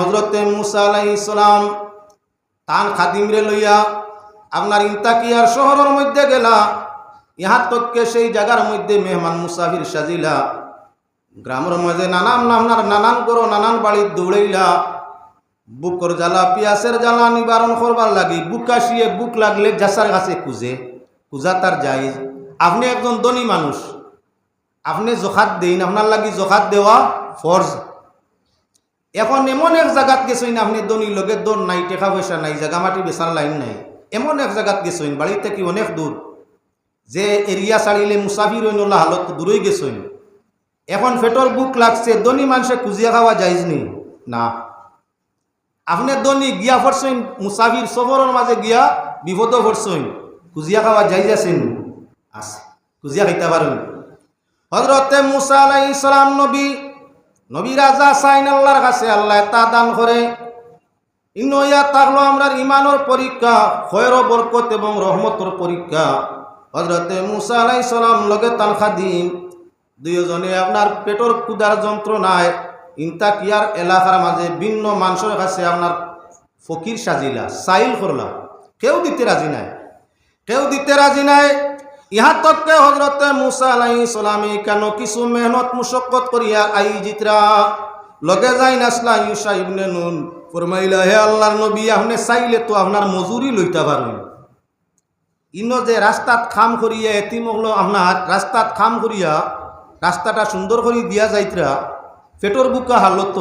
হজরতে মুসা আলাইহিস সালাম তান খাদিমরে লইয়া আপনার ইন্তাকিয়ার শহরের মধ্যে গেলা। ইহার তককে সেই জায়গার মধ্যে মেহমান মুসাফির সাজিলা। গ্রামের মাঝে নানান করো নানান বাড়ির দৌড়াইলা। বুকর জ্বালা পিয়াসের জ্বালা নিবারণ করবার লাগি বুক আসিয়ে বুক লাগলে জাসার কাছে কুজা তার জায়েজ। আপনি একজন ধনী মানুষ, আপনি জখাত দেন, আপনার লাগি জখাত দেওয়া ফরজ। এখন এমন এক জায়গাত গেছেন আপনি ধনী লোকের দৌড় নাই, টাকা পয়সা নাই, জায়গা মাটি বেচার লাইন নাই, এমন এক জায়গাত গেছেন বাড়ি থেকে অনেক দূর, যে এরিয়া ছাড়িলে মুসাফির হইনলা হালত দূরই গেছেন। এখন পেটর বুক লাগছে, ধনী মানুষে কুজিয়া খাওয়া যাইজ নি না। আপনি ধনী গিয়া পড়ছেন মুসাফির সফরের মাঝে গিয়া বিপদ পড়ছেন, কুজিয়া খাওয়া যাইজ আছেন? আছে, কুজিয়া খাইতে পারেন। হযরতে মুসা আলাইহিস সালাম নবী রাজা সাইন আল্লাহর কাছে, আল্লাহ তা দান করে। ইনয়া তাহলো আমরার ইমানের পরীক্ষা, খয়র বরকত এবং রহমতের পরীক্ষা। হযরতে মুসা আলাইহিস সালাম লগে তান খাদিম দুইজনে আপনার পেটর ক্ষুধার যন্ত্রণায় ইন্তাকিয়ার এলাকার মাঝে ভিন্ন মানুষের কাছে আপনার ফকির সাজিলা, সাইল করলা। কেউ দিতে রাজি নাই। ইহা তককে হযরতে মুসা আলাইহিস সালামে কেন কিছু মেহনত মুশক্কত করিয়া জিতরা লগে যাই নাসলা ইউসা ইবনে নুন ফরমাইলা, হে আল্লাহর নবী, আপনি চাইলে তো আপনার মজুরি লইতে পারেন। ইনো যে রাস্তাত খাম করিয়া এতিম হলো, আপনার রাস্তাত খাম করিয়া রাস্তাটা সুন্দর করে দিয়া যাইতরা, পেটর বুকা হালত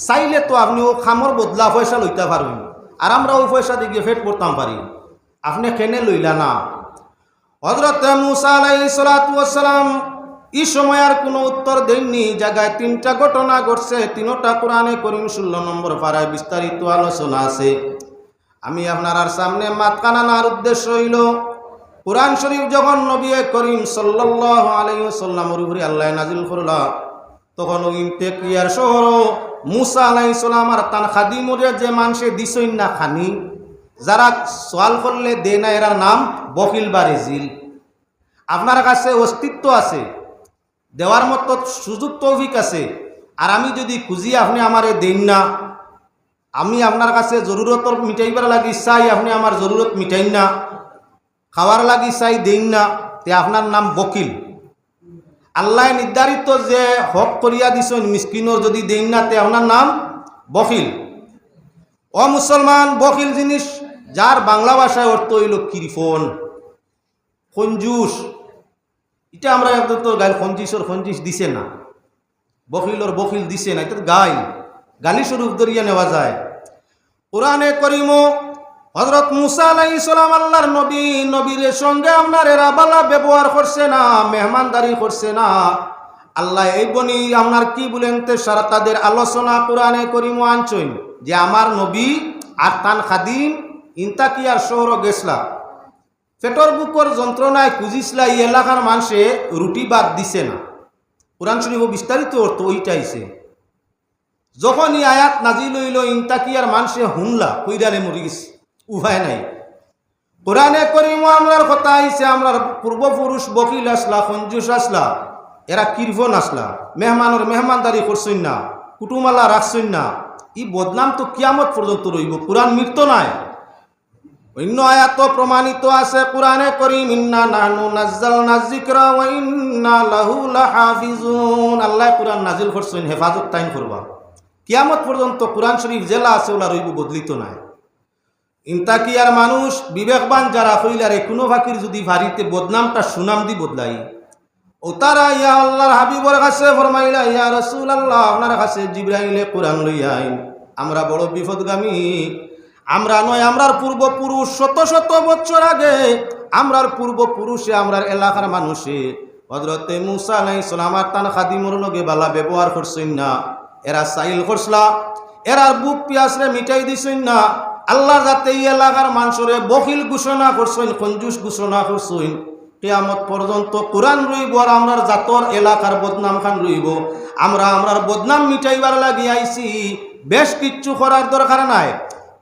চাইলে তো আপনি ও খামর বদলা পয়সা লইতে পারেন, আর আমরা ও পয়সা দিয়ে পেট পড়তাম পারি। আপনি কেনে লইলা না? হযরত মুসা আলাইহিস সালাতু ওয়াস সালাম এই সময় আর কোনো উত্তর দেননি। জায়গায় তিনটা ঘটনা ঘটছে, তিনটা কোরআনে করিম 16 নম্বর পারায় বিস্তারিত আলোচনা আছে। আমি আপনার সামনে মাতকানার উদ্দেশ্য হইল, কুরআন শরীফ যখন নবী করিম সাল্লাল্লাহু আলাইহি ওয়াসাল্লামের উপরে আল্লাহ নাজিল করলা, তখন ওই ইন্তাকিয়ার শহর মুসা আলাইহিস সালাম আর তার খাদিমরে যে মানুষে দিছইন না খানি, যারা সওয়াল করলে দে না, এর নাম বখিল বা রেজিল। আপনার কাছে অস্তিত্ব আছে, দেওয়ার মতো সুযোগ তৌফিক আছে, আর আমি যদি খুঁজি আপনি আমারে দেন না, আমি আপনার কাছে জরুরত মিটাইবার লাগি চাই, আপনি আমার জরুরত মিটাইন না, খাওয়ার লাগি চাই দেন না, তে আপনার নাম বকিল। আল্লাহ নির্ধারিত যে হক করিয়া দিছেন মিসকিনর যদি দেন না, তে আপনার নাম বকিল। ও মুসলমান, বকিল জিনিস যার বাংলা ভাষায় অর্থ হইল কৃপণ, কঞ্জুস। এটা আমরা একদম তো গাইল খঞ্জিস দিছে না, বকিলর বকিল দিছে না, এটা গালি স্বরূপ ধরিয়া নেওয়া যায়। কোরআনে করিম হযরত মুসা আলাইহিস সালাম আল্লাহর নবীর সঙ্গে আপনার এরা বালা ব্যবহার করছে না, মেহমানদারি করছে না। আল্লাহ এই বনি আপনার কি বলেন তে সারা তাদের আলোচনা কোরআনে করিম আনছেন যে আমার নবী আর তান খাদিম ইন্তাকিয়ার শহর গেছলা, পেটর বুকর যন্ত্রণায় খুঁজিসলা, এই এলাকার মানুষে রুটি বাদ দিছে না। কোরআন শরীফ বিস্তারিত অর্থ ওইটাইছে। যখন এই আয়াত নাজিল হইল, ইন্তাকিয়ার মানুষে হুনলা কইরালে মরি গেছে, উপায় নাই। কোরআনে করিম আমরার কথা আইছে, আমরার পূর্বপুরুষ বকিল আসলা, কঞ্জুস আসলা, এরা কৃপণ আসলা, মেহমানদারি করছেন না, কুটুমালা রাখছেন না। এই বদনাম তো কিয়ামত পর্যন্ত রইব, কোরআন মৃত্যু নাই। অন্য আয়াত প্রমাণিত আছে কোরআনে করিম, ইন্না নাহনু নাযালনা যিকরা ওয়া ইন্না লাহু লাহাফিজুন। আল্লাহ কোরআন নাজিল করছেন হেফাজত তাইন করবা, কিয়ামত পর্যন্ত কোরআন শরীফ জেলা আছে ওলা রইব, বদলিত নাই। ইন্তাকিয়ার মানুষ বিবেকবান যারা হইলারে কোনো ফাঁকির যদি ভারিতে বদনামটা সুনাম দি বদলাই, ও তারা ইয়া আল্লাহর হাবিবর কাছে ফরমাইলা, ইয়া রাসূলুল্লাহ, আপনার কাছে জিবরাইলে কোরআন লইয়া আইন, আমরা বড় বিপদগামী। আমরা নয়, আমরার পূর্বপুরুষ শত শত বছর আগে আমরার পূর্বপুরুষে আমরার এলাকার মানুষে হযরতে মুসা আলাইহিস সালাম আর তার খাদিমর লগে বালা ব্যবহার করছেন না, এরা সাইল করছলা, এরার বুক পিয়াসরে মিটাই দিছেন না। আল্লাহ যাতে এই এলাকার মানুষরে বকিল ঘোষণা করছেন, কঞ্জুস ঘোষণা করছেন, কিয়ামত পর্যন্ত কোরআন রইব আর আমরার জাতর এলাকার বদনাম খান রইব। আমরার বদনাম মিটাইবার লাগি আইছি, বেশ কিচ্ছু করার দরকার নাই।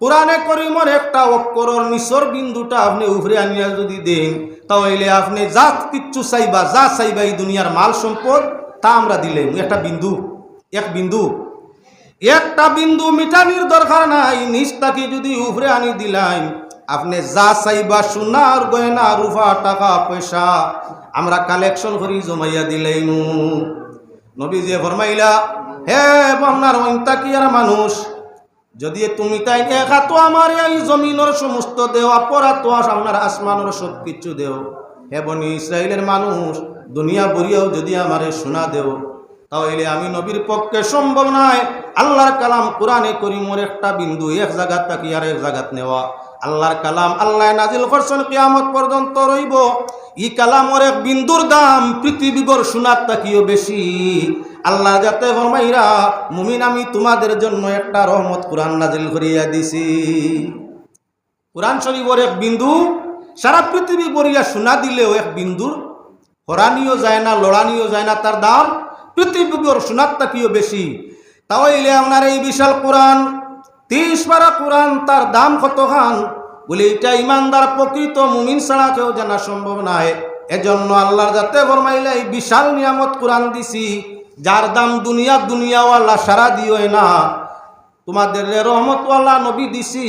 কোরআনে করিমর একটা অক্ষরের নিচর বিন্দুটা আপনি উপরে আনিয়া যদি দেন, তাহলে আপনি যা কিচ্ছু চাইবা, যা চাইবা এই দুনিয়ার মাল সম্পদ তা আমরা দিলেন। একটা বিন্দু, এক বিন্দু, একটা বিন্দু মিটানির দরকার নাই, নিচ তাকি যদি উপরে আনি দিলাম, আপনি যা চাইবা সোনার গয়না রূপা টাকা পয়সা আমরা কালেকশন করি জমাইয়া দিলেই নবী যে ফরমাইলা, হে আপনার তাকিয়ার মানুষ, যদি তুমি তাই একা তো আমার এই জমিনের সমস্ত দেওয়া পড়া তো আপনার আসমানের সব কিছু দেও, হে বনি ইসরায়েলের মানুষ, দুনিয়া বরিয়াও যদি আমারে শোনা দেও, তাহলে আমি নবীর পক্ষে সম্ভব নয় আল্লাহর কালাম কোরআনে করিমর একটা বিন্দু এক জায়গাত থাকি আর এক জায়গাত নেওয়া। আল্লাহর কালাম আল্লাহ নাজিল করছেন কিয়ামত পর্যন্ত রইব। ই কালামর এক বিন্দুর দাম পৃথিবীর সোনার তাকিও বেশি। আল্লাহ যাতে ফরমাইরা, মুমিন আমি তোমাদের জন্য একটা রহমত কোরআন নাজিল করিয়া দিছি। কোরআন শরীফের এক বিন্দু সারা পৃথিবী বরিয়া সোনা দিলেও এক বিন্দুর হরানিও যায় না, লড়ানিও যায় না, তার দাম পৃথিবীর সোনার তাকিও বেশি। তাহলে আপনার এই বিশাল কোরআন 30 পারা কোরআন, তার দাম কত খান বলে এটা ইমানদার প্রকৃত মুমিন ছাড়া কেউ জানা সম্ভব নয়। এজন্য আল্লাহর যাতে ফরমাইলে এই বিশাল নিয়ামত কোরআন দিছি, যার দাম দুনিয়াওয়ালা সারা দিও না, তোমাদের রহমতওয়ালা নবী দিছি,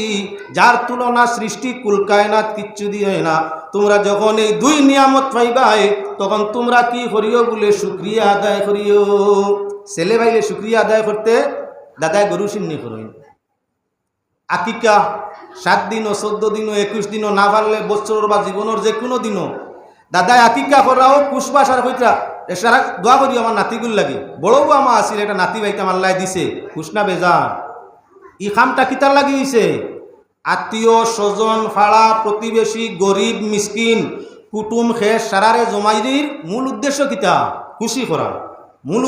যার তুলনা সৃষ্টি কুল কায়নাত কিচ্ছু দিও না। তোমরা যখন এই দুই নিয়ামত পাইবাই, তখন তোমরা কি করিও বলে শুকরিয়া আদায় করিও। ছেলে ভাইলে শুকরিয়া আদায় করতে দাদায় গরু সিন্নি করুন। আকিকা 7 দিনও 14 দিনও 21 দিনও না পারলে বছর বা জীবনের যে কোনো দিনও দাদায় আকিকা করাও পুষ্পা সার হইতা সারা দোয়া করি আমার নাতিগুল লাগে। বড় বউ আমার আসিল একটা নাতি ভাইতে আমার লাই দিছে, খুশনা বেজান। ই খামটা কিতার লাগিয়েছে, আত্মীয় স্বজন ফাড়া প্রতিবেশী গরিব মিসকিন কুটুম খেস সারারে জমাইরির মূল উদ্দেশ্য কিতা খুশি করা। মূল